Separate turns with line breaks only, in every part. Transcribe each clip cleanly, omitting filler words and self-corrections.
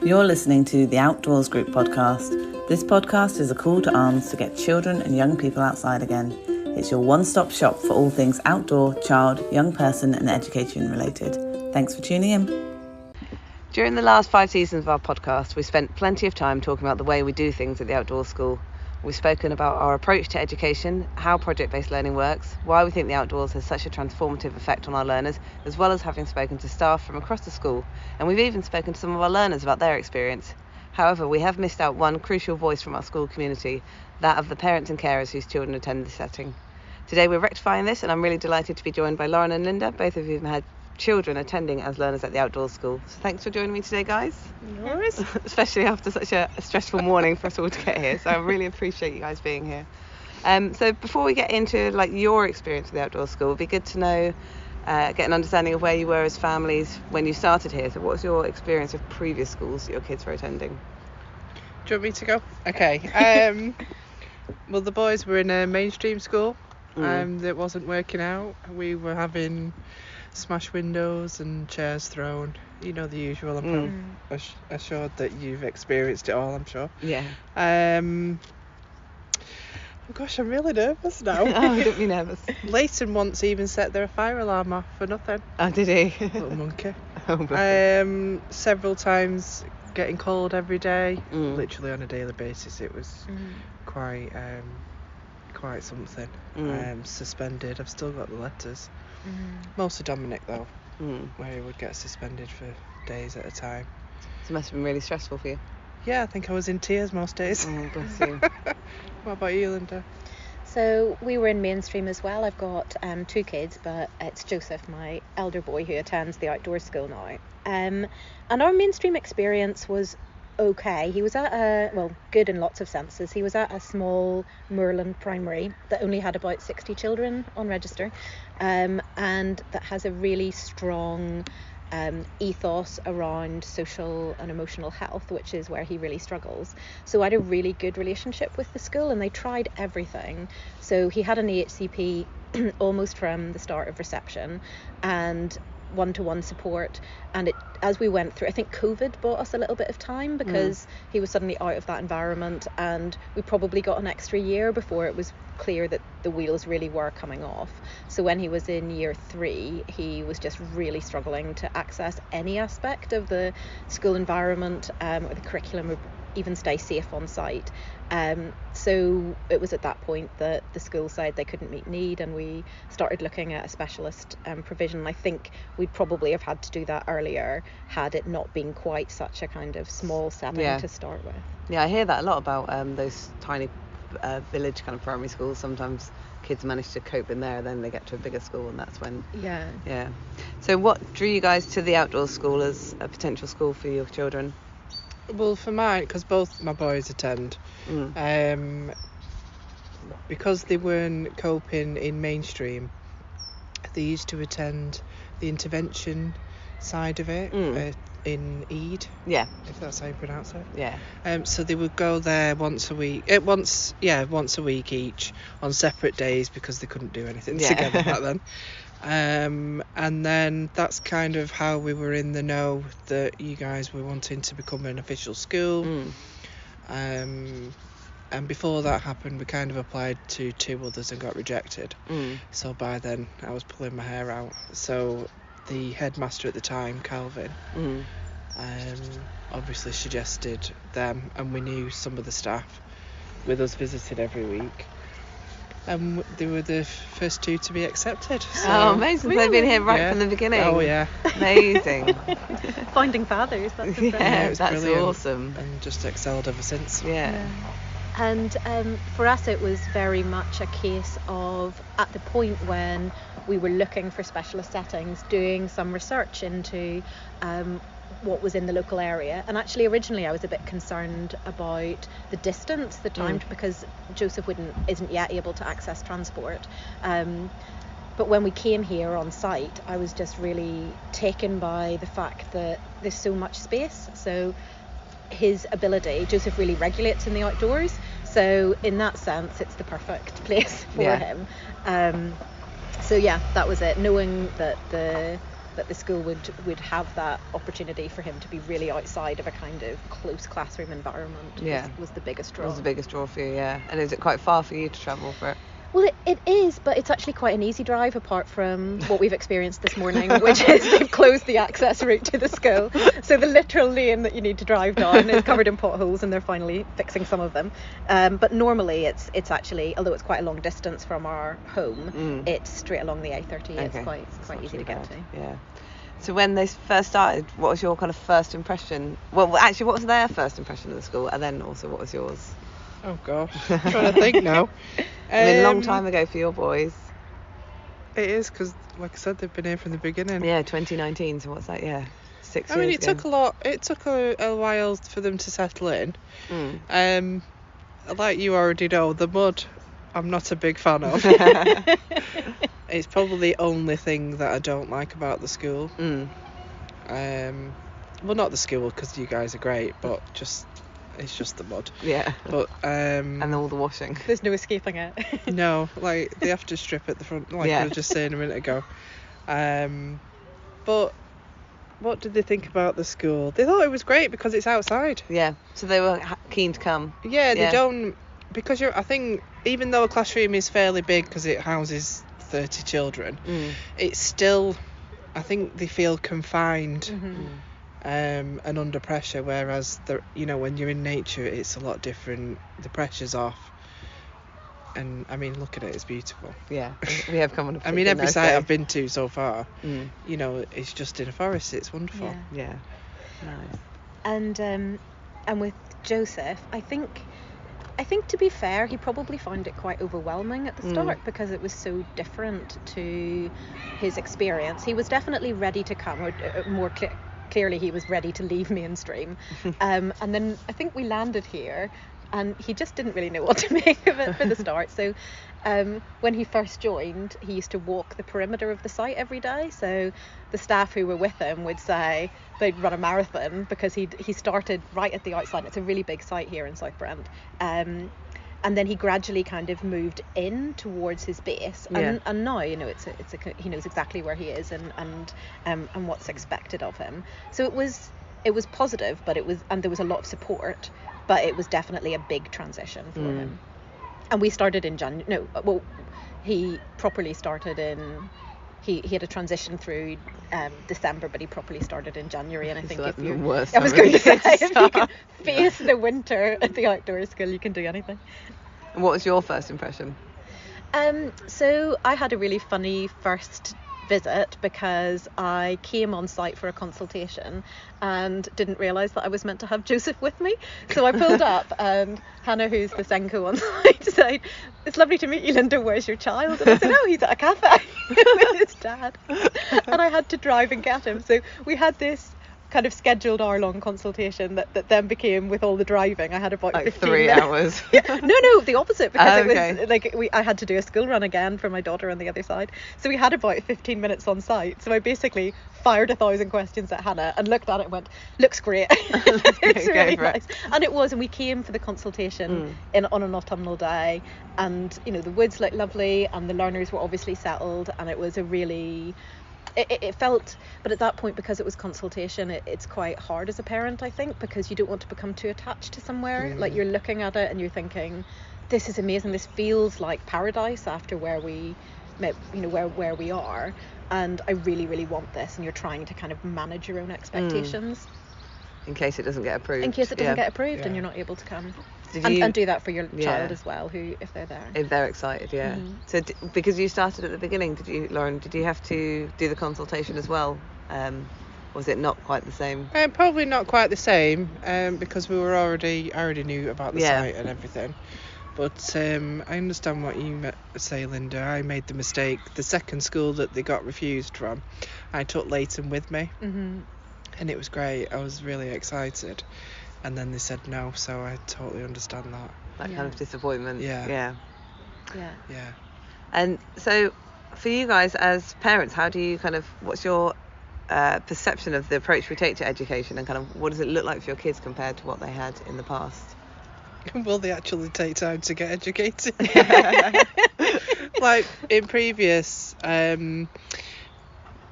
You're listening to the Outdoors Group podcast. This podcast is a call to arms to get children and young people outside again. It's your one-stop shop for all things outdoor, child, young person and education related. Thanks for tuning in. During the last 5 seasons of our podcast, we spent plenty of time talking about the way we do things at the Outdoors School. We've spoken about our approach to education, how project-based learning works, why we think the outdoors has such a transformative effect on our learners, as well as having spoken to staff from across the school, and we've even spoken to some of our learners about their experience. However, we have missed out one crucial voice from our school community, that of the parents and carers whose children attend this setting. Today we're rectifying this, and I'm really delighted to be joined by Lauren and Linda, both of whom had children attending as learners at the Outdoors School. So thanks for joining me today, guys.
No worries.
Especially after such a stressful morning for us all to get here. So I really appreciate you guys being here. So before we get into your experience with the Outdoors School, it'd be good to know, get an understanding of where you were as families when you started here. So what was your experience of previous schools that your kids were attending?
Do you want me to go? Okay. Well, the boys were in a mainstream school that wasn't working out. We were having smashed windows and chairs thrown, you know, the usual. I'm assured that you've experienced it all, I'm sure.
Yeah.
Oh gosh, I'm really nervous now.
Oh, don't be nervous.
Leighton once even set their fire alarm off for nothing.
Oh, did he?
Little monkey.
Oh, bless him.
Several times getting called every day, literally on a daily basis. It was quite something. Suspended. I've still got the letters. Mostly Dominic though, where he would get suspended for days at a time.
So it must have been really stressful for you.
Yeah, I think I was in tears most days.
Oh, bless you.
What about you, Linda?
So we were in mainstream as well. I've got 2 kids, but it's Joseph, my elder boy, who attends the outdoor school now. And our mainstream experience was okay. He was at good in lots of senses. He was at a small moorland primary that only had about 60 children on register, and that has a really strong ethos around social and emotional health, which is where he really struggles. So I had a really good relationship with the school, and they tried everything. So he had an EHCP almost from the start of reception, and one-to-one support, and as we went through, I think COVID bought us a little bit of time because he was suddenly out of that environment, and we probably got an extra year before it was clear that the wheels really were coming off. So when he was in year 3, he was just really struggling to access any aspect of the school environment or the curriculum, or even stay safe on site. So it was at that point that the school said they couldn't meet need, and we started looking at a specialist provision. I think we'd probably have had to do that earlier had it not been quite such a kind of small setting to start with.
Yeah, I hear that a lot about those tiny village kind of primary schools. Sometimes kids manage to cope in there, then they get to a bigger school, and that's when yeah. So what drew you guys to the Outdoors School as a potential school for your children?
Well, for mine, because both my boys attend, because they weren't coping in mainstream, they used to attend the intervention side of it in Eid.
Yeah.
If that's how you pronounce it.
Yeah.
So they would go there once a week each on separate days because they couldn't do anything together back then. And then that's kind of how we were in the know that you guys were wanting to become an official school. And before that happened, we kind of applied to 2 others and got rejected. So by then I was pulling my hair out. So the headmaster at the time, Calvin, obviously suggested them, and we knew some of the staff with us visited every week. And they were the first 2 to be accepted. So.
Oh, amazing. They've been here right from the beginning.
Oh, yeah.
Amazing.
Finding fathers, that's a
that's
brilliant.
Awesome.
And just excelled ever since.
Yeah.
And for us, it was very much a case of, at the point when we were looking for specialist settings, doing some research into what was in the local area. And actually originally I was a bit concerned about the distance, the time, because Joseph isn't yet able to access transport. But when we came here on site, I was just really taken by the fact that there's so much space. So his ability, Joseph really regulates in the outdoors. So in that sense, it's the perfect place for him. So yeah, that was it. Knowing that the that the school would have that opportunity for him to be really outside of a kind of close classroom environment was the biggest draw.
Was the biggest draw for you, yeah. And is it quite far for you to travel for it?
Well, it is, but it's actually quite an easy drive apart from what we've experienced this morning, which is they've closed the access route to the school. So the literal lane that you need to drive down is covered in potholes, and they're finally fixing some of them. But normally it's actually, although it's quite a long distance from our home, it's straight along the A30. Okay. It's quite easy to get to.
Yeah. So when they first started, what was your kind of first impression? Well, actually, what was their first impression of the school, and then also what was yours?
Oh gosh, I'm trying to think now.
I mean, a long time ago for your boys.
It is, because like I said, they've been here from the beginning.
Yeah, 2019. So what's that? Yeah, 6 years.
I mean, it took a lot. It took a while for them to settle in. Like you already know, the mud, I'm not a big fan of. It's probably the only thing that I don't like about the school. Well, not the school, because you guys are great, but it's just the mud. Yeah. But
and all the washing.
There's no escaping it.
No, like they have to strip at the front, like I was just saying a minute ago. But what did they think about the school? They thought it was great because it's outside.
Yeah. So they were keen to come.
Yeah, they don't, because I think even though a classroom is fairly big because it houses 30 children, it's still, I think they feel confined. And under pressure, whereas when you're in nature, it's a lot different. The pressure's off, and I mean, look at it, it's beautiful.
Yeah, we have come on.
I mean, every site I've been to so far, it's just in a forest. It's wonderful.
Yeah. Nice.
And with Joseph, I think to be fair, he probably found it quite overwhelming at the start because it was so different to his experience. He was definitely ready to come, or more clearly he was ready to leave mainstream. And then I think we landed here and he just didn't really know what to make of it for the start. So when he first joined, he used to walk the perimeter of the site every day. So the staff who were with him would say they'd run a marathon because he started right at the outside. It's a really big site here in South Brent. And then he gradually kind of moved in towards his base, and now he knows exactly where he is and what's expected of him. So it was positive, but there was a lot of support, but it was definitely a big transition for him. And we started in January. He properly started in. He had a transition through December, but he properly started in January. And I think I was going to say, if you can face the winter at the outdoor school, you can do anything.
And what was your first impression?
So I had a really funny first visit because I came on site for a consultation and didn't realise that I was meant to have Joseph with me. So I pulled up and Hannah, who's the Senko on site, said, "It's lovely to meet you, Linda, where's your child?" And I said, "Oh, he's at a cafe with his dad." And I had to drive and get him. So we had this kind of scheduled hour-long consultation that then became, with all the driving, I had about 15
3
minutes.
hours.
No, the opposite, because it was like I had to do a school run again for my daughter on the other side. So we had about 15 minutes on site. So I basically fired 1,000 questions at Hannah and looked at it and went, "Looks great." It's really nice. And it was, and we came for the consultation on an autumnal day, and the woods looked lovely and the learners were obviously settled, and it was a really... It felt, but at that point, because it was consultation, it's quite hard as a parent, I think, because you don't want to become too attached to somewhere. Like, you're looking at it and you're thinking, this is amazing, this feels like paradise after where we are, and I really, really want this, and you're trying to kind of manage your own expectations.
In case it doesn't get approved.
In case it doesn't get approved and you're not able to come. And do that for your child as well, if they're there.
If they're excited, So because you started at the beginning, Lauren, did you have to do the consultation as well? Was it not quite the same?
Probably not quite the same, because I already knew about the site and everything. But I understand what you say, Linda. I made the mistake. The second school that they got refused from, I took Leighton with me. And it was great. I was really excited. And then they said no, so I totally understand that.
That kind of disappointment.
Yeah.
And so, for you guys as parents, how do you what's your perception of the approach we take to education, and kind of what does it look like for your kids compared to what they had in the past?
Will they actually take time to get educated? Like in previous,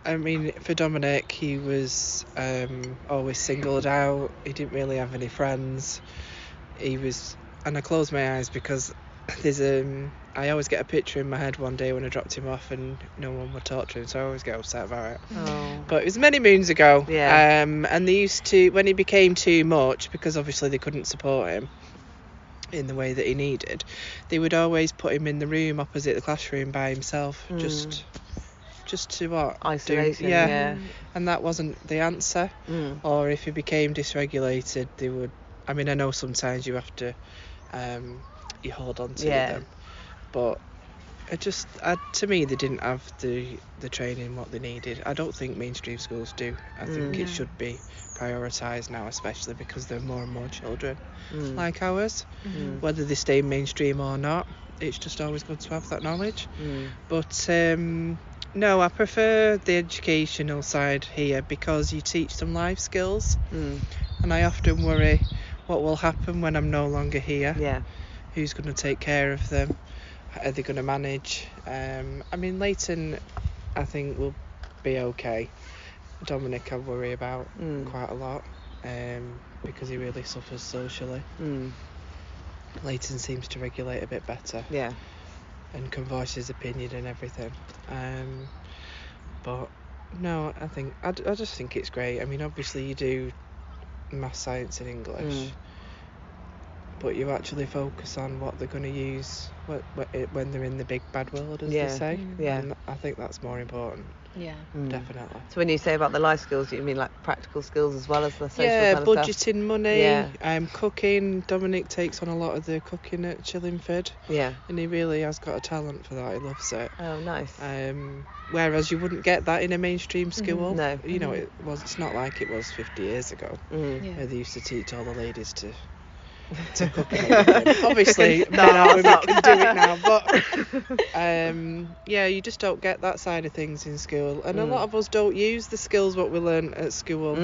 I mean, for Dominic, he was always singled out. He didn't really have any friends. And I closed my eyes because there's I always get a picture in my head one day when I dropped him off and no one would talk to him, so I always get upset about it.
Oh.
But it was many moons ago.
Yeah.
And they used to, when he became too much, because obviously they couldn't support him in the way that he needed, they would always put him in the room opposite the classroom by himself, just to what?
Isolation.
Yeah. And that wasn't the answer.
Or
Or if he became dysregulated, they would, I mean, I know sometimes you have to you hold on to them, but to me, they didn't have the training what they needed. I don't think mainstream schools do. I think it should be prioritised now, especially because there are more and more children like ours, whether they stay mainstream or not. It's just always good to have that knowledge. But no, I prefer the educational side here because you teach them life skills, and I often worry what will happen when I'm no longer here.
Yeah.
Who's going to take care of them? Are they going to manage? I mean, Leighton, I think, will be okay. Dominic, I worry about quite a lot because he really suffers socially. Leighton seems to regulate a bit better.
Yeah.
And can voice his opinion and everything. But no, I just think it's great. I mean, obviously you do maths, science and English, but you actually focus on what they're going to use when they're in the big bad world, as they say.
Yeah.
And I think that's more important.
Yeah.
Definitely.
So when you say about the life skills, do you mean like practical skills as well as the social kind of
budgeting money.
Yeah.
Cooking. Dominic takes on a lot of the cooking at Chillingford.
Yeah.
And he really has got a talent for that. He loves it.
Oh, nice.
Whereas you wouldn't get that in a mainstream school.
No.
You know, it's not like it was 50 years ago where they used to teach all the ladies to cook and everything. Obviously, men and women can do it now, but you just don't get that side of things in school, and a lot of us don't use the skills what we learn at school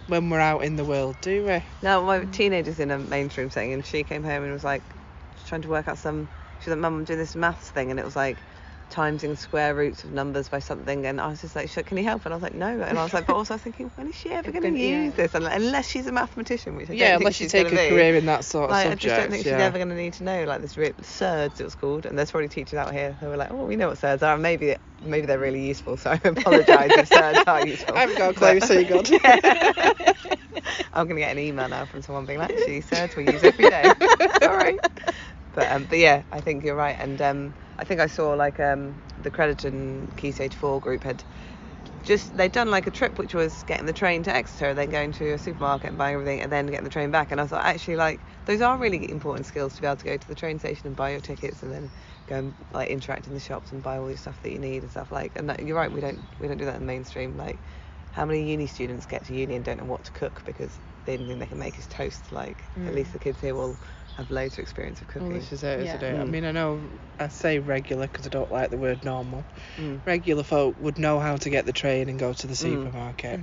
when we're out in the world, do we?
No, my teenager's in a mainstream setting, and she came home and was like trying to work out she was like, Mum, I'm doing this maths thing, and it was like timesing square roots of numbers by something, and I was just like, can you help? And I was like, no. And I was like, but also I was thinking, when is she ever going to use this? And unless she's a mathematician, which I don't think
unless you
she's
take a
be.
career in that sort of
like,
subject.
I just don't think she's ever going to need to know, like this SURDS it was called, and there's probably teachers out here who are like, oh, we know what SURDS are, and maybe they're really useful, so I apologise if SURDS are useful.
I haven't got a clue, so you're good.
I'm going to get an email now from someone being like, actually, SURDS we use every day. Sorry. But yeah, I think you're right, and I think I saw like the Crediton Key Stage 4 group they'd done like a trip which was getting the train to Exeter, then going to a supermarket and buying everything, and then getting the train back. And I thought, actually, like, those are really important skills to be able to go to the train station and buy your tickets, and then go and like interact in the shops and buy all your stuff that you need and stuff like. And you're right, we don't do that in the mainstream. Like, how many uni students get to uni and don't know what to cook because the only thing they can make is toast? Like, at least the kids here will have loads of experience of cooking.
Well, this is it, isn't it? I mean, I know I say regular because I don't like the word normal. Regular folk would know how to get the train and go to the supermarket,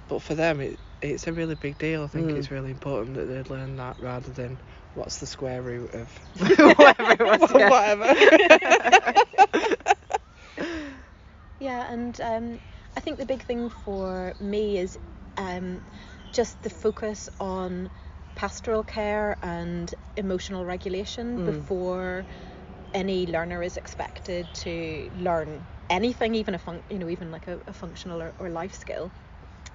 but for them it's a really big deal. I think it's really important that they learn that rather than what's the square root of
whatever it was.
Whatever.
Yeah, and I think the big thing for me is just the focus on pastoral care and emotional regulation before any learner is expected to learn anything, even even like a functional or life skill.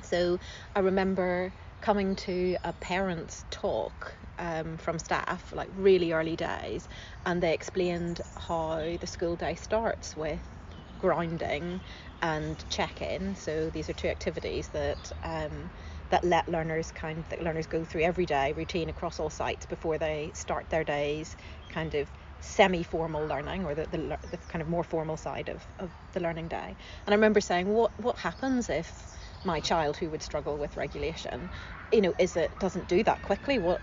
So I remember coming to a parents' talk from staff, like really early days, and they explained how the school day starts with grounding and check-in. So these are two activities that learners go through every day, routine across all sites before they start their days, kind of semi-formal learning, or the kind of more formal side of the learning day. And I remember saying, what happens if my child who would struggle with regulation, doesn't do that quickly? What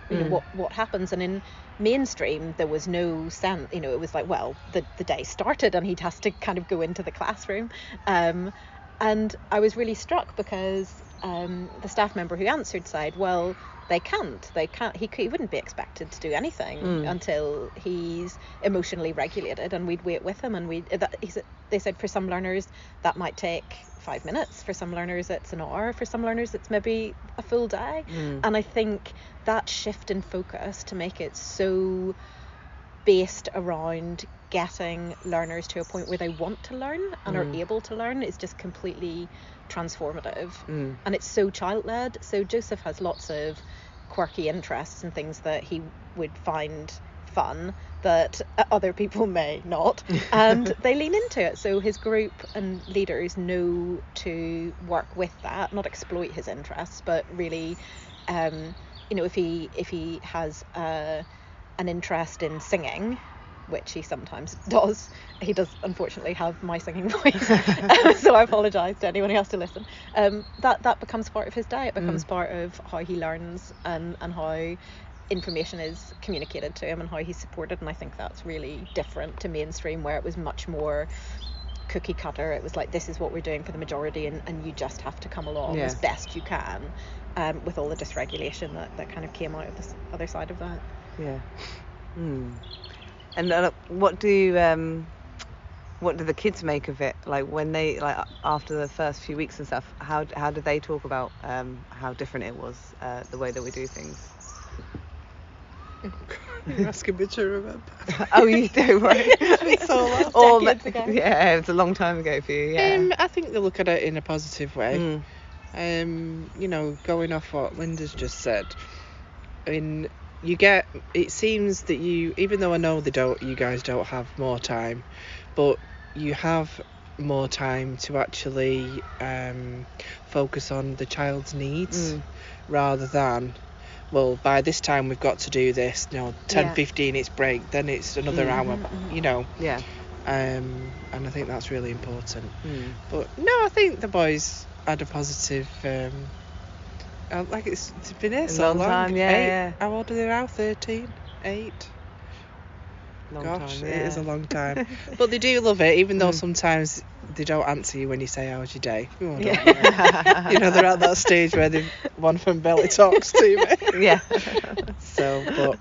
happens? And in mainstream there was no sense, it was like, well, the day started and he has to kind of go into the classroom. And I was really struck because the staff member who answered said, well, they can't, he wouldn't be expected to do anything until he's emotionally regulated, and we'd wait with him, and they said for some learners that might take 5 minutes. For some learners it's an hour. For some learners it's maybe a full day. And I think that shift in focus to make it so based around getting learners to a point where they want to learn and are able to learn is just completely transformative. And it's so child-led. So Joseph has lots of quirky interests and things that he would find fun that other people may not, and they lean into it. So his group and leaders know to work with that, not exploit his interests, but really if he has an interest in singing, which he sometimes does. He does unfortunately have my singing voice, so I apologise to anyone who has to listen. That becomes part of his day. It becomes part of how he learns and how information is communicated to him and how he's supported. And I think that's really different to mainstream, where it was much more cookie cutter. It was like, this is what we're doing for the majority, and you just have to come along as best you can, with all the dysregulation that kind of came out of the other side of that.
And what do the kids make of it? Like when they, like after the first few weeks and stuff, how do they talk about how different it was, the way that we do things?
You're asking me to remember.
Oh, you do, right?
It's been so long.
Decades ago.
Yeah, it's a long time ago for you. Yeah.
I think they look at it in a positive way. Going off what Linda's just said, I mean, it seems that even though I know you guys don't have more time, but you have more time to actually focus on the child's needs rather than, well, by this time we've got to do this, 10:15 it's break, then it's another hour,
Yeah.
And I think that's really important. But no, I think the boys had a positive it's been here so long.
Time, yeah.
How old are they now? 13? 8?
Long
Gosh,
time, yeah.
it is a long time. But they do love it, even though sometimes they don't answer you when you say, how's your day? Oh, they're at that stage where one of them barely talks to me.
Yeah.
So, but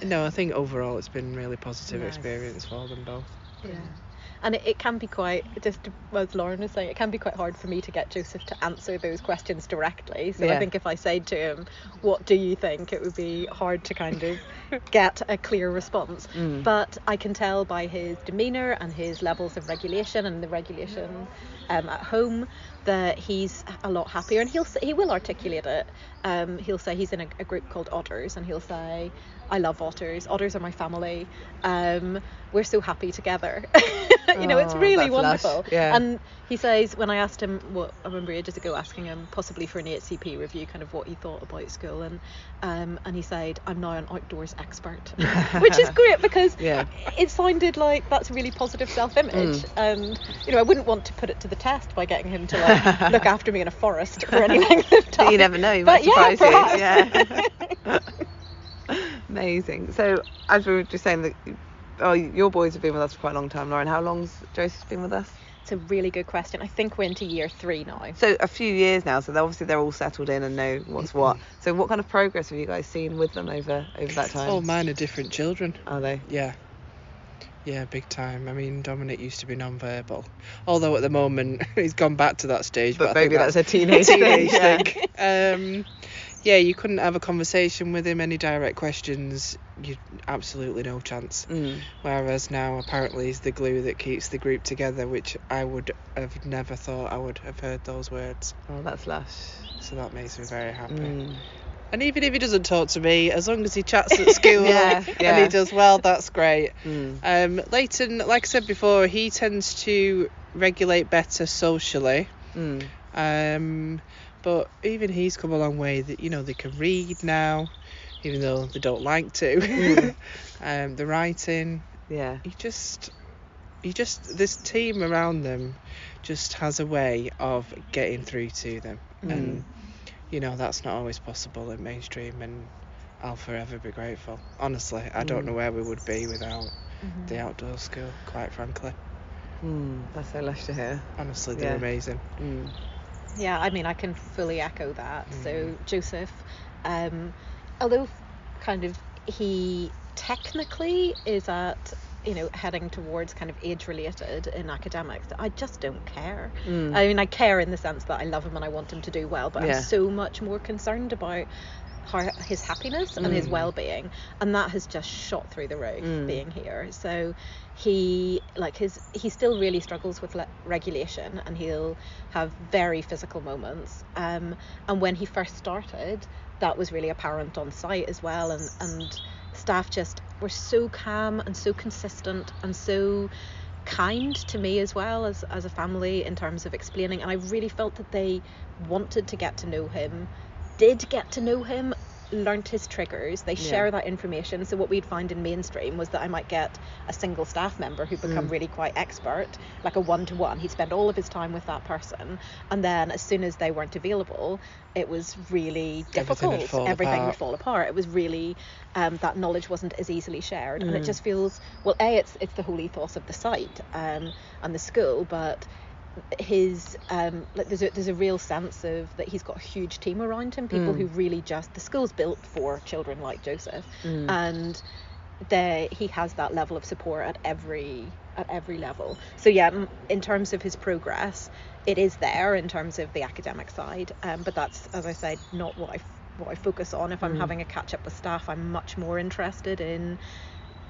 no, I think overall it's been a really positive experience for them both.
Yeah. And it can be quite, just as Lauren was saying, it can be quite hard for me to get Joseph to answer those questions directly. So I think if I said to him, what do you think, it would be hard to kind of get a clear response. But I can tell by his demeanour and his levels of regulation and the regulation at home that he's a lot happier, and he will articulate it. He'll say he's in a group called Otters, and he'll say, I love otters. Otters are my family. We're so happy together. It's really wonderful.
Yeah.
And he says, when I asked him, I remember ages ago asking him, possibly for an HCP review, kind of what he thought about school, and he said, I'm now an outdoors expert, which is great because it sounded like that's a really positive self-image. And I wouldn't want to put it to the test by getting him to look after me in a forest for any length of time.
You never know. You might surprise you. Yeah. Amazing. So as we were just saying that your boys have been with us for quite a long time, Lauren. How long's Joseph been with us?
It's a really good question. I think we're into year 3 now.
So a few years now. So they're all settled in and know what's what. So what kind of progress have you guys seen with them over that time?
Oh, mine are different children.
Are they?
Yeah. Yeah, big time. I mean, Dominic used to be non-verbal, although at the moment he's gone back to that stage.
But maybe that's a teenage
thing. Yeah, you couldn't have a conversation with him, any direct questions, you absolutely no chance. Whereas now apparently he's the glue that keeps the group together, which I would have never thought I would have heard those words.
Oh, that's lush.
So that makes me very happy. And even if he doesn't talk to me, as long as he chats at school and he does well, that's great. Leighton, like I said before, he tends to regulate better socially. But even he's come a long way. That they can read now, even though they don't like to. The writing.
Yeah.
He just this team around them just has a way of getting through to them, and that's not always possible in mainstream. And I'll forever be grateful. Honestly, I don't know where we would be without the outdoor school. Quite frankly.
That's so lush to hear.
Honestly, they're amazing.
Yeah, I mean, I can fully echo that. So Joseph, although kind of he technically is at heading towards kind of age related in academics, I just don't care. I mean, I care in the sense that I love him and I want him to do well, but I'm so much more concerned about his happiness and his well-being, and that has just shot through the roof being here. So he still really struggles with regulation, and he'll have very physical moments, and when he first started, that was really apparent on site as well, and staff just were so calm and so consistent and so kind to me as well as a family in terms of explaining, and I really felt that they wanted to get to know him, did get to know him, learnt his triggers, they share that information. So what we'd find in mainstream was that I might get a single staff member who become really quite expert, like a one-to-one. He'd spend all of his time with that person, and then as soon as they weren't available, it was really difficult. Everything would fall apart. It was really that knowledge wasn't as easily shared, and it just feels, well, it's the whole ethos of the site and the school, but his there's a real sense of that he's got a huge team around him, people who really just, the school's built for children like Joseph, and he has that level of support at every level. So in terms of his progress, it is there in terms of the academic side, but that's, as I said, not what I focus on. If I'm having a catch up with staff, I'm much more interested in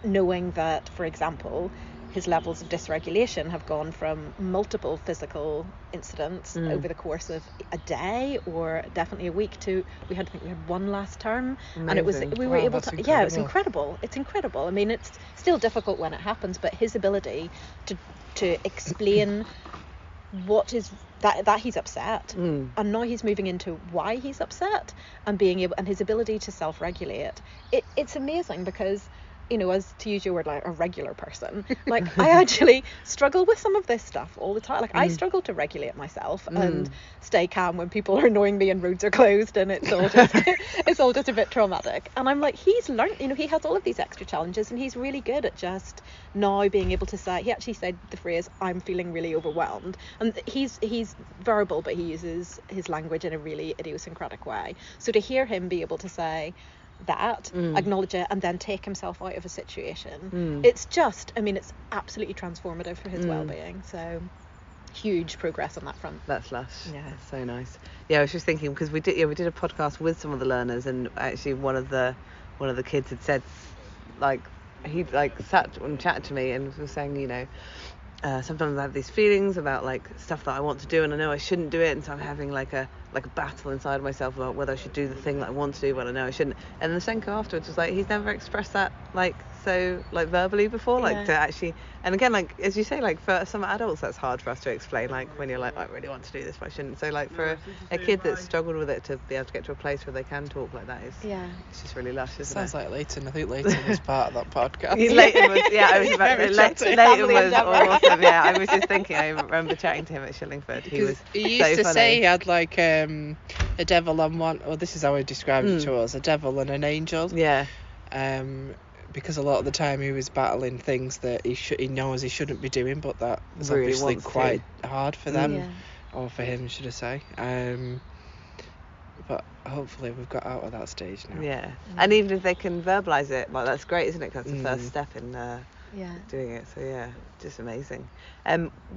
knowing that, for example, his levels of dysregulation have gone from multiple physical incidents over the course of a day or definitely a week to we had one last term. Amazing. And it was we were able to incredible. It's incredible. I mean, it's still difficult when it happens, but his ability to explain what is that he's upset, and now he's moving into why he's upset, and being able, and his ability to self-regulate, it's amazing, because as to use your word, like a regular person, like I actually struggle with some of this stuff all the time. Like I struggle to regulate myself and stay calm when people are annoying me and roads are closed and it's all just a bit traumatic. And I'm like, he's learned, he has all of these extra challenges, and he's really good at just now being able to say, he actually said the phrase, "I'm feeling really overwhelmed," and he's verbal, but he uses his language in a really idiosyncratic way. So to hear him be able to say that, acknowledge it, and then take himself out of a situation, it's just, it's absolutely transformative for his well-being. So huge progress on that front.
That's lush. That's so nice. I was just thinking, because we did a podcast with some of the learners, and actually one of the kids had said, like, he sat and chatted to me and was saying, sometimes I have these feelings about like stuff that I want to do, and I know I shouldn't do it, and so I'm having like a battle inside myself about whether I should do the thing that I want to do when I know I shouldn't. And then the Senko afterwards was like, he's never expressed that so verbally before, to actually, and again, like as you say, like for some adults that's hard for us to explain, like when you're like, I really want to do this but I shouldn't. So like for a kid that's struggled with it to be able to get to a place where they can talk like that is it's just really lush, isn't
Sounds like Leighton. I think Leighton was part of that podcast.
Leighton was, I was about Leighton was awesome. I was just thinking, I remember chatting to him at Shillingford. He used
to
funny.
say he had like a devil and one, or this is how he described it to us, a devil and an angel. Because a lot of the time he was battling things that he knows he shouldn't be doing, but that was really obviously quite hard for them, or for him, should I say. But hopefully we've got out of that stage now.
And even if they can verbalise it, like that's great, isn't it? 'Cause that's the first step in doing it. So just amazing.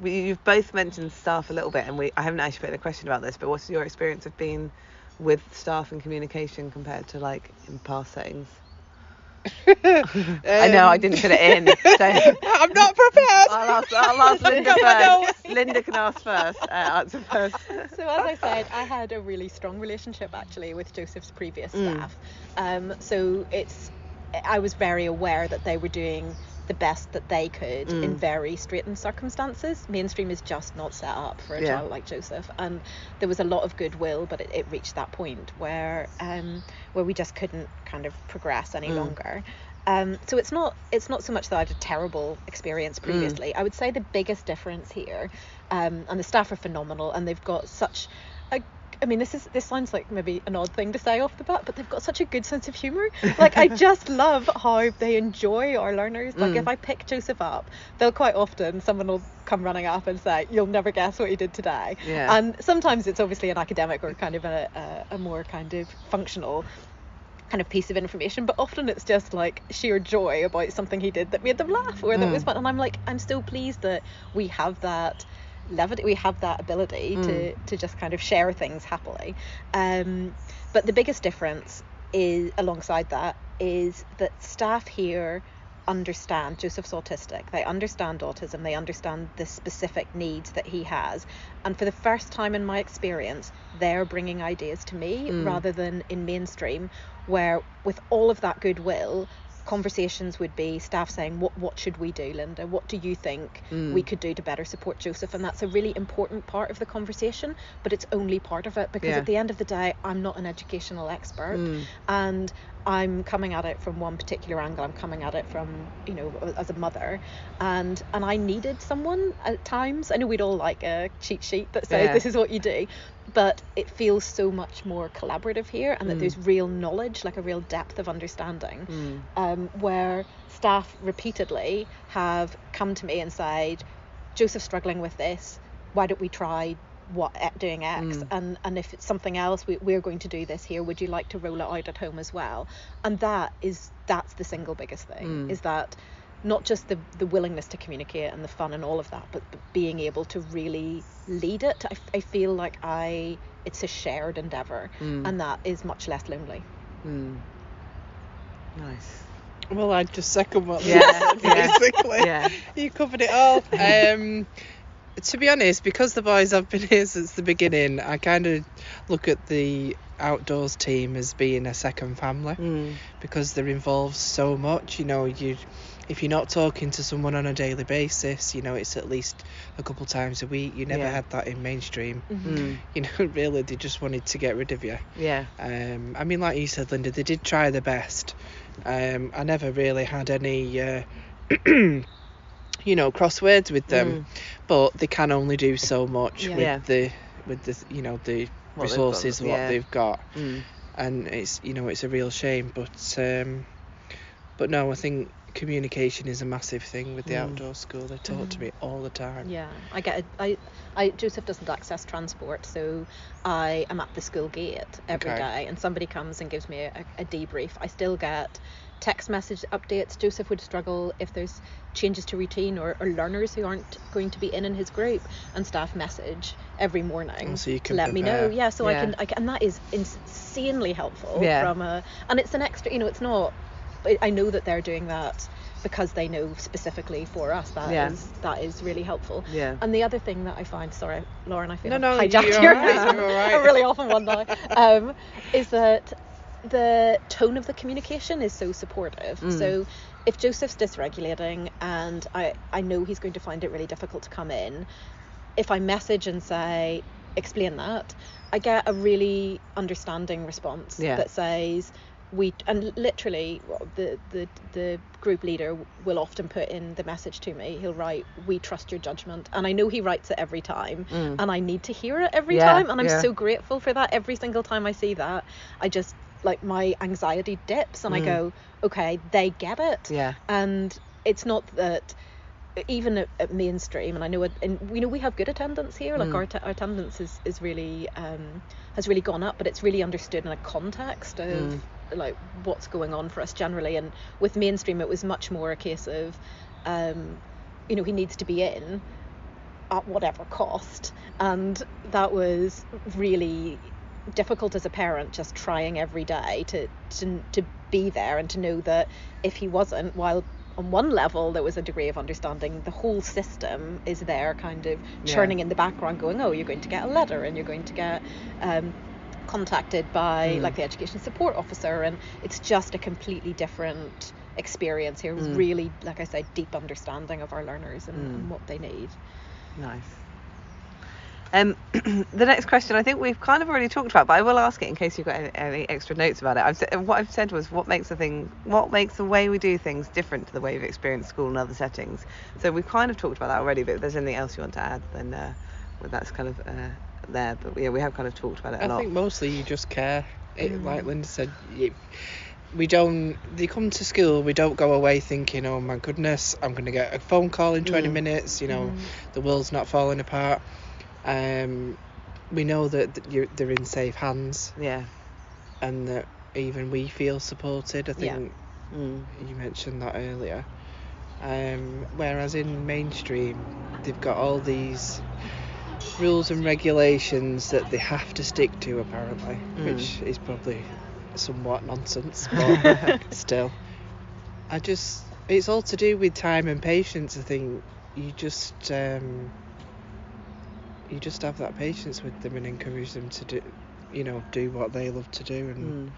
You've both mentioned staff a little bit, and I haven't actually put in a question about this, but what's your experience of being with staff and communication compared to like in past settings? I know I didn't put it in, so
I'm not prepared.
I'll ask Linda first. Linda can answer first.
So as I said, I had a really strong relationship actually with Joseph's previous staff. So I was very aware that they were doing the best that they could in very straitened circumstances. Mainstream is just not set up for a child like Joseph, and there was a lot of goodwill, but it reached that point where we just couldn't kind of progress any longer. So it's not so much that I had a terrible experience previously. I would say the biggest difference here, and the staff are phenomenal, and they've got such a, this sounds like maybe an odd thing to say off the bat, but they've got such a good sense of humour. Like I just love how they enjoy our learners. Like if I pick Joseph up, they'll quite often, someone will come running up and say, "You'll never guess what he did today." And sometimes it's obviously an academic or kind of a more kind of functional kind of piece of information, but often it's just like sheer joy about something he did that made them laugh or that was fun. And I'm like, I'm so pleased that we have that levity, we have that ability to just kind of share things happily. But the biggest difference is alongside that is that staff here understand Joseph's autistic. They understand autism. They understand the specific needs that he has. And for the first time in my experience, they're bringing ideas to me rather than in mainstream, where with all of that goodwill, conversations would be staff saying, what should we do, Linda? What do you think we could do to better support Joseph? And that's a really important part of the conversation, but it's only part of it, because at the end of the day, I'm not an educational expert, and I'm coming at it from one particular angle. I'm coming at it from, you know, as a mother, and I needed someone at times. I know we'd all like a cheat sheet that says this is what you do, but it feels so much more collaborative here, and that there's real knowledge, like a real depth of understanding, where staff repeatedly have come to me and said, Joseph's struggling with this, why don't we try doing X, and if it's something else, we're going to do this here, would you like to roll it out at home as well? And that's the single biggest thing, is that not just the willingness to communicate and the fun and all of that, but being able to really lead it. I feel like it's a shared endeavour, and that is much less lonely.
Nice.
Well, I'd just second what you said, basically. You covered it all. To be honest, because the boys have been here since the beginning, I kind of look at the outdoors team as being a second family, because they're involved so much. You know, if you're not talking to someone on a daily basis, you know, it's at least a couple times a week. You never had that in mainstream. You know, really, they just wanted to get rid of you. I mean, like you said, Linda, they did try their best. I never really had any you know, crosswords with them, but they can only do so much with the you know, the resources they've got, and it's, you know, it's a real shame, but no, I think communication is a massive thing with the outdoor school. They talk to me all the time. Joseph doesn't access transport, so I am at the school gate every day, and somebody comes and gives me a debrief. I still get text message updates. Joseph would struggle if there's changes to routine or learners who aren't going to be in his group, and staff message every morning so
to let me know. I can, and that is insanely helpful and it's an extra, you know, it's not, I know that they're doing that because they know specifically for us that is really helpful. And the other thing that I find, sorry Lauren, I feel I've hijacked your I really often wonder is that the tone of the communication is so supportive. So if Joseph's dysregulating and I know he's going to find it really difficult to come in, if I message and say, explain that, I get a really understanding response that says, and literally the group leader will often put in the message to me, he'll write, we trust your judgment, and I know he writes it every time, and I need to hear it every time, and I'm so grateful for that. Every single time I see that, I just, like, my anxiety dips, and I go, okay, they get it. And it's not that even at mainstream, and I know and you know, we have good attendance here, like our attendance is really has really gone up, but it's really understood in a context of like what's going on for us generally. And with mainstream, it was much more a case of you know, he needs to be in at whatever cost, and that was really difficult as a parent, just trying every day to be there, and to know that if he wasn't, while on one level there was a degree of understanding, the whole system is there kind of churning in the background going, oh, you're going to get a letter, and you're going to get contacted by like the education support officer, and it's just a completely different experience here. Really, like I said, deep understanding of our learners and what they need.
Nice. The next question, I think we've kind of already talked about, but I will ask it in case you've got any extra notes about it. What I've said was, what makes the way we do things different to the way we've experienced school in other settings. So we've kind of talked about that already, but if there's anything else you want to add, then well, that's kind of there. But yeah, we have kind of talked about it a lot.
I think mostly you just care. Like Linda said, they come to school, we don't go away thinking, oh my goodness, I'm going to get a phone call in 20 minutes, you know, the world's not falling apart. We know that they're in safe hands, and that even we feel supported. I think you mentioned that earlier. Whereas in mainstream, they've got all these rules and regulations that they have to stick to, apparently, which is probably somewhat nonsense, but still. It's all to do with time and patience. I think you just have that patience with them and encourage them to do what they love to do, and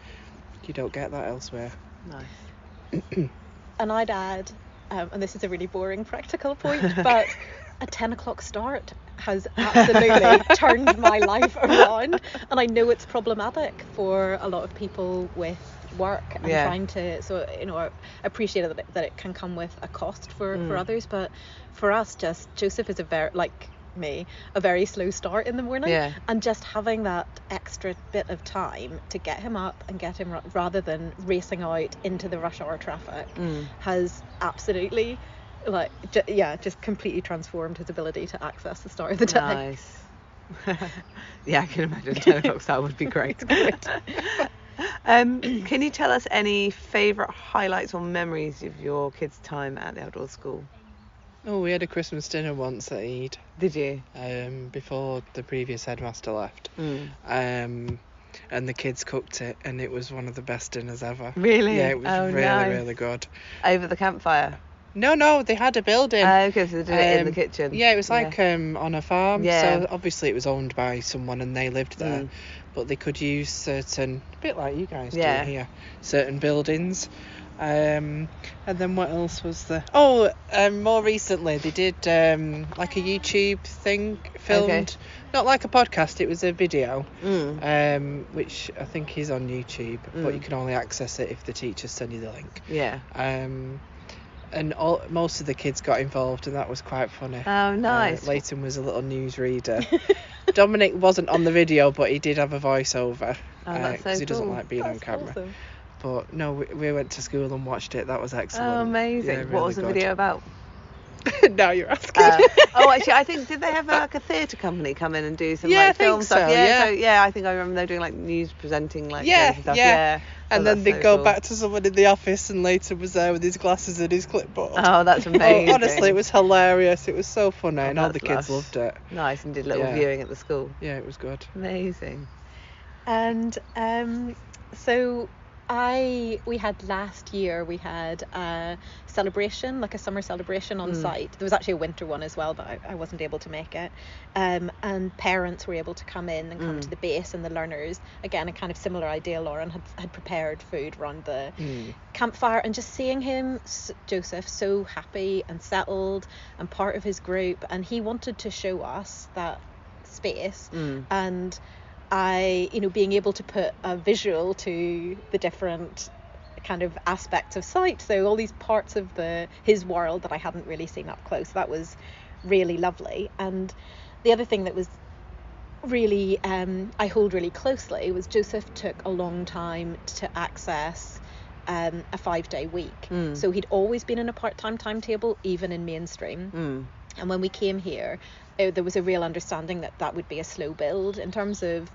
you don't get that elsewhere.
Nice.
And I'd add, and this is a really boring practical point, but a 10 o'clock start has absolutely turned my life around, and I know it's problematic for a lot of people with work and trying to, so I appreciate that it can come with a cost for others, but for us, just Joseph is a very slow start in the morning, and just having that extra bit of time to get him up and get him rather than racing out into the rush hour traffic has absolutely just completely transformed his ability to access the start of the day.
Nice. I can imagine 10 o'clock start would be great.
Great.
Can you tell us any favourite highlights or memories of your kids' time at the outdoor school?
Oh, we had a Christmas dinner once at Eid.
Did you?
Before the previous headmaster left. And the kids cooked it, and it was one of the best dinners ever.
Really?
Yeah, it was really good.
Over the campfire?
No, they had a building.
Okay, so they did it in the kitchen.
Yeah, it was like on a farm.
Yeah.
So obviously it was owned by someone and they lived there. But they could use certain, a bit like you guys do here, certain buildings. And then what else was there? More recently they did like a YouTube thing filmed, not like a podcast, it was a video, which I think is on YouTube, but you can only access it if the teachers send you the link. And most of the kids got involved, and that was quite funny.
Oh, nice.
Leighton was a little newsreader. Dominic wasn't on the video, but he did have a voiceover. Because he doesn't like being on camera.
Awesome.
But no, we went to school and watched it. That was excellent.
Oh, amazing.
Yeah, really
what was the video about?
Now you're asking.
Actually, I think, did they have like a theatre company come in and do some film stuff? I think I remember they were doing like news presenting shows and stuff.
And then they'd go back to someone in the office, and Leighton was there with his glasses and his clipboard.
Oh, that's amazing.
Honestly, it was hilarious. It was so funny, and all the kids loved it.
Nice, and did a little viewing at the school.
Yeah, it was good.
Amazing.
And so we had last year, we had a celebration, like a summer celebration on site. There was actually a winter one as well, but I wasn't able to make it. And parents were able to come in and come to the base, and the learners, again, a kind of similar idea, Lauren had prepared food around the campfire, and just seeing him, Joseph, so happy and settled and part of his group, and he wanted to show us that space, and being able to put a visual to the different kind of aspects of sight, so all these parts of his world that I hadn't really seen up close, that was really lovely. And the other thing that was really I hold really closely was Joseph took a long time to access a 5-day week, so he'd always been in a part-time timetable, even in mainstream. And when we came here, there was a real understanding that would be a slow build in terms of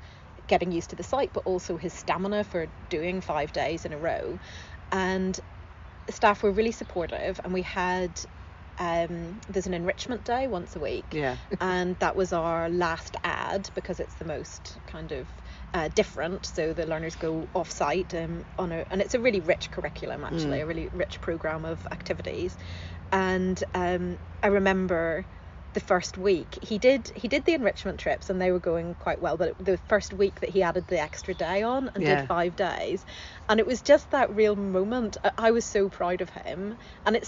getting used to the site, but also his stamina for doing 5 days in a row. And the staff were really supportive, and we had there's an enrichment day once a week, and that was our last ad because it's the most kind of different, so the learners go off site and it's a really rich curriculum, actually, a really rich program of activities. And I remember the first week he did the enrichment trips, and they were going quite well, but the first week that he added the extra day on and did 5 days, and it was just that real moment. I was so proud of him, and it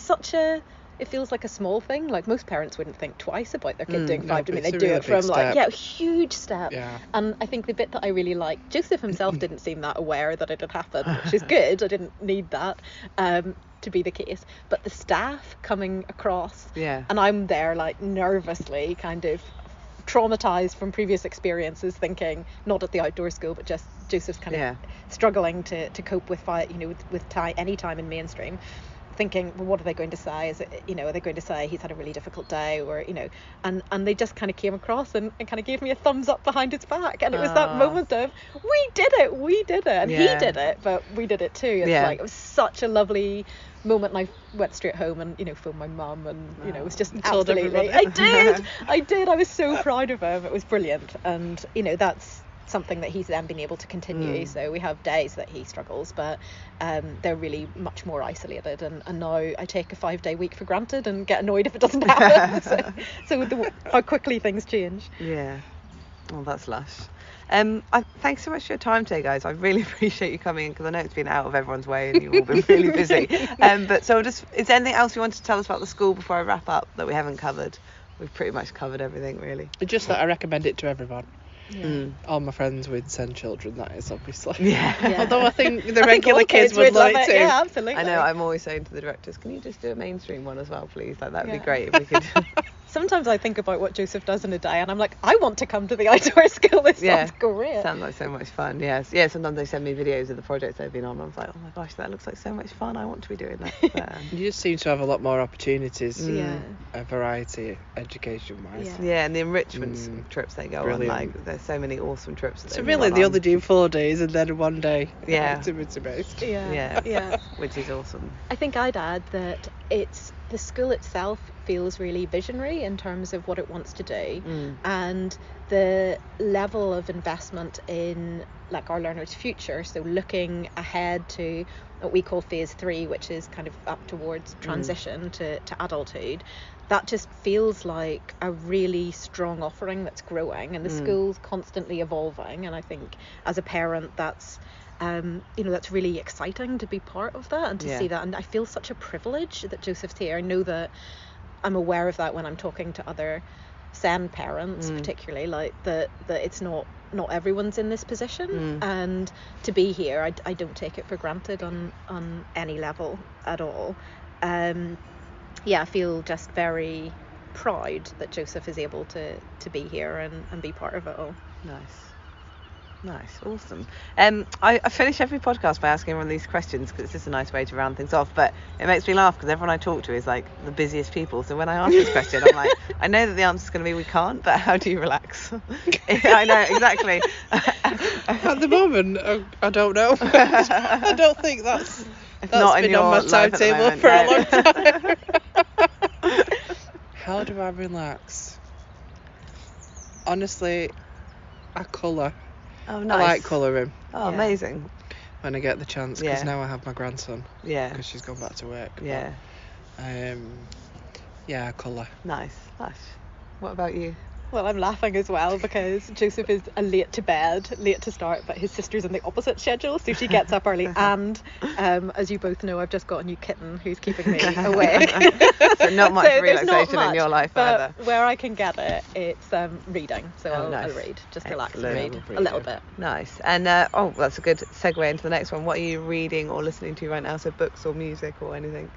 feels like a small thing, like most parents wouldn't think twice about their kid doing 5 days. I mean, they do it from a huge step. And I think the bit that I really liked, Joseph himself didn't seem that aware that it had happened, which is good. I didn't need that to be the case, but the staff coming across, and I'm there like nervously kind of traumatized from previous experiences, thinking not at the outdoor school, but just Joseph's kind of struggling to cope with any time in mainstream, thinking, well, what are they going to say? Is it, are they going to say he's had a really difficult day, or and they just kind of came across and kind of gave me a thumbs up behind his back, and it was that moment of we did it, and he did it, but we did it too. It's like, it was such a lovely moment, and I went straight home and phoned my mum, and it was just absolutely, I did, I was so proud of him. It was brilliant, and that's something that he's then been able to continue. So we have days that he struggles, but they're really much more isolated, and now I take a 5-day week for granted and get annoyed if it doesn't happen. so how quickly things change.
Well, that's lush. Thanks so much for your time today, guys. I really appreciate you coming in, because I know it's been out of everyone's way and you've all been really busy. But so is there anything else you wanted to tell us about the school before I wrap up that we haven't covered? We've pretty much covered everything, really.
Just that I recommend it to everyone. All my friends with 10 children, that is, obviously. Although I think the regular kids would like to.
Yeah, absolutely.
I know, I'm always saying to the directors, can you just do a mainstream one as well, please? Like, that'd be great if we could.
Sometimes I think about what Joseph does in a day, and I'm like, I want to come to the outdoor school. This sounds great.
Sounds like so much fun. Yes. Sometimes they send me videos of the projects they've been on. I was like, oh my gosh, that looks like so much fun. I want to be doing that. But,
you just seem to have a lot more opportunities. A variety, education-wise.
And the enrichment trips they go on. Like, there's so many awesome trips.
So really, they only do 4 days and then 1 day. Activity-based.
Which is awesome.
I think I'd add that the school itself feels really visionary in terms of what it wants to do, and the level of investment in like our learners' future, so looking ahead to what we call phase 3, which is kind of up towards transition to adulthood, that just feels like a really strong offering that's growing, and the school's constantly evolving, and I think as a parent that's that's really exciting to be part of that and to see that, and I feel such a privilege that Joseph's here. I know that I'm aware of that when I'm talking to other SEN parents, particularly, like that it's not everyone's in this position, and to be here, I don't take it for granted on any level at all. I feel just very proud that Joseph is able to be here and be part of it all.
Nice, awesome. I finish every podcast by asking everyone these questions, because it's just a nice way to round things off, but it makes me laugh because everyone I talk to is like the busiest people, so when I ask this question I'm like, I know that the answer's going to be we can't, but how do you relax? I know, exactly.
At the moment, I don't know. I don't think that's
not
been on my timetable for a long time. How do I relax? Honestly, I colour.
Oh, nice.
I like colouring.
Oh, amazing.
When I get the chance, because now I have my grandson. Because she's gone back to work.
Yeah.
I colour.
Nice. What about you?
Well, I'm laughing as well because Joseph is late to start, but his sister's in the opposite schedule, so she gets up early. And as you both know, I've just got a new kitten who's keeping me awake.
So not much relaxation in your life either.
Where I can get it, it's reading. So I'll read, just relax and read a little bit.
Nice. And that's a good segue into the next one. What are you reading or listening to right now? So books or music or anything?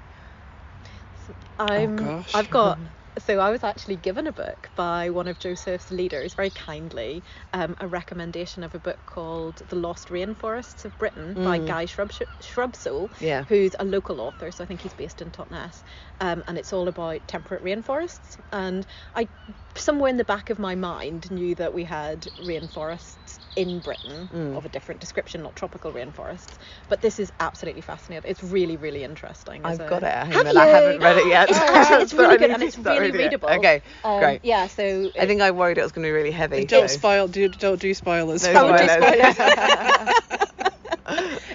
I've got. So I was actually given a book by one of Joseph's leaders, very kindly, a recommendation of a book called The Lost Rainforests of Britain by Guy Shrubsole, who's a local author, so I think he's based in Totnes, and it's all about temperate rainforests. And I, somewhere in the back of my mind, knew that we had rainforests in Britain of a different description, not tropical rainforests, but this is absolutely fascinating. It's really, really interesting.
I've got it at home and I haven't read it yet.
It's really good and it's really readable.
Okay, great.
Yeah, so
I think I worried it was going to be really heavy.
Don't do spoilers.
No spoilers.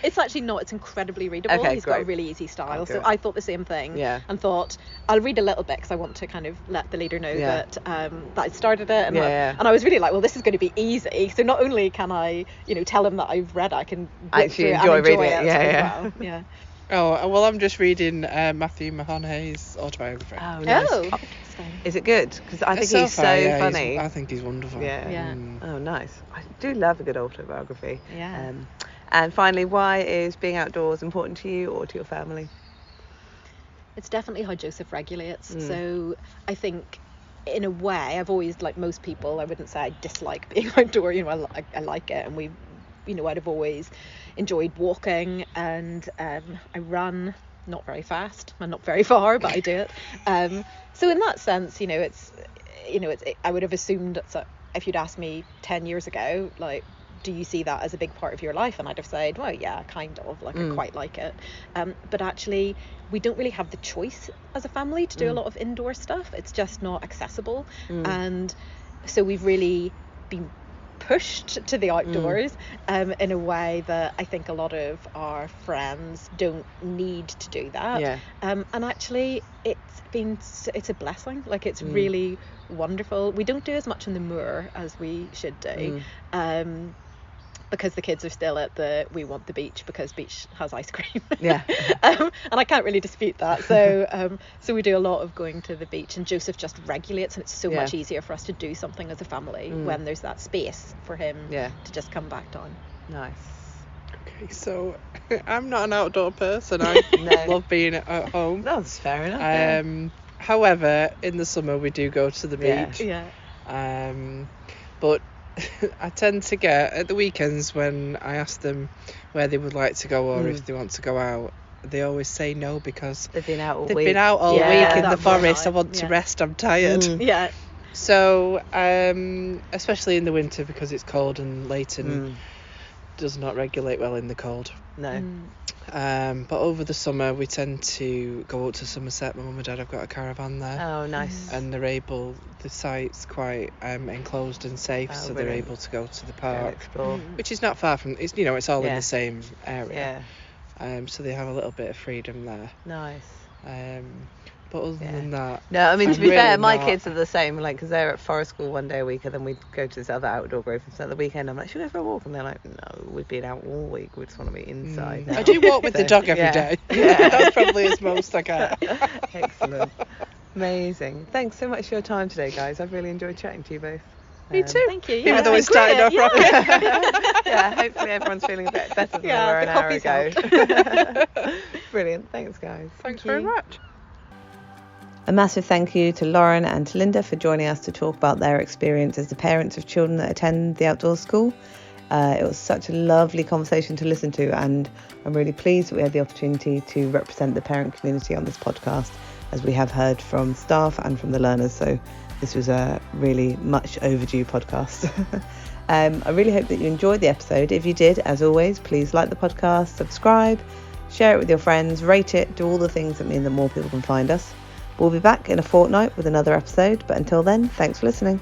It's actually not. It's incredibly readable. He's got a really easy style. So I thought the same thing and thought I'll read a little bit because I want to kind of let the leader know that I started it. And I was really like, well, this is going to be easy. So not only can I, tell him that I've read it, I can
actually enjoy reading it.
Yeah.
Oh, well, I'm just reading Matthew McConaughey's autobiography.
Oh, nice. Is it good? Because I think he's so funny.
I think he's wonderful.
Yeah. Oh, nice. I do love a good autobiography.
Yeah.
And finally, why is being outdoors important to you or to your family?
It's definitely how Joseph regulates. So I think, in a way, I've always, like most people, I wouldn't say I dislike being outdoor. I like it, and I'd have always enjoyed walking, and I run not very fast and not very far, but I do it. So in that sense, I would have assumed that if you'd asked me 10 years ago, like, do you see that as a big part of your life? And I'd have said, well, yeah, kind of, like, I quite like it. But actually, we don't really have the choice as a family to do a lot of indoor stuff. It's just not accessible. And so we've really been pushed to the outdoors in a way that I think a lot of our friends don't need to do that. And actually it's a blessing. Like, it's really wonderful. We don't do as much in the moor as we should do, because the kids are still at we want the beach because beach has ice cream. And I can't really dispute that. So we do a lot of going to the beach, and Joseph just regulates, and it's so much easier for us to do something as a family when there's that space for him to just come back down.
Nice.
Okay, so I'm not an outdoor person. I love being at home.
That's fair enough.
However, in the summer we do go to the beach. But I tend to get, at the weekends, when I ask them where they would like to go or if they want to go out, they always say no because
they've been out all week.
They've been out all week in the forest. I want to rest. I'm tired. So, especially in the winter, because it's cold, and Leighton does not regulate well in the cold.
No.
But over the summer we tend to go out to Somerset. My mum and dad have got a caravan there.
Oh, nice.
And the site's quite enclosed and safe, so they're able to go to the park,
explore.
Which is not far from, it's all in the same area. So they have a little bit of freedom there.
Nice.
But other than that,
no, I mean, to be
really
fair, my kids are the same, like, because they're at forest school one day a week, and then we go to this other outdoor grove, and so at the weekend I'm like, should we go for a walk? And they're like, no, we've been out all week, we just want to be inside now.
I do walk with the dog every day. That's probably as most I get.
Excellent. Amazing. Thanks so much for your time today, guys. I've really enjoyed chatting to you both.
Me too.
Thank you.
Even though we started off wrong.
Hopefully everyone's feeling a bit better than they were an hour ago. Brilliant. Thanks, guys.
Thanks very much.
A massive thank you to Lauren and to Linda for joining us to talk about their experience as the parents of children that attend the outdoor school. It was such a lovely conversation to listen to, and I'm really pleased that we had the opportunity to represent the parent community on this podcast, as we have heard from staff and from the learners. So this was a really much overdue podcast. I really hope that you enjoyed the episode. If you did, as always, please like the podcast, subscribe, share it with your friends, rate it, do all the things that mean that more people can find us. We'll be back in a fortnight with another episode, but until then, thanks for listening.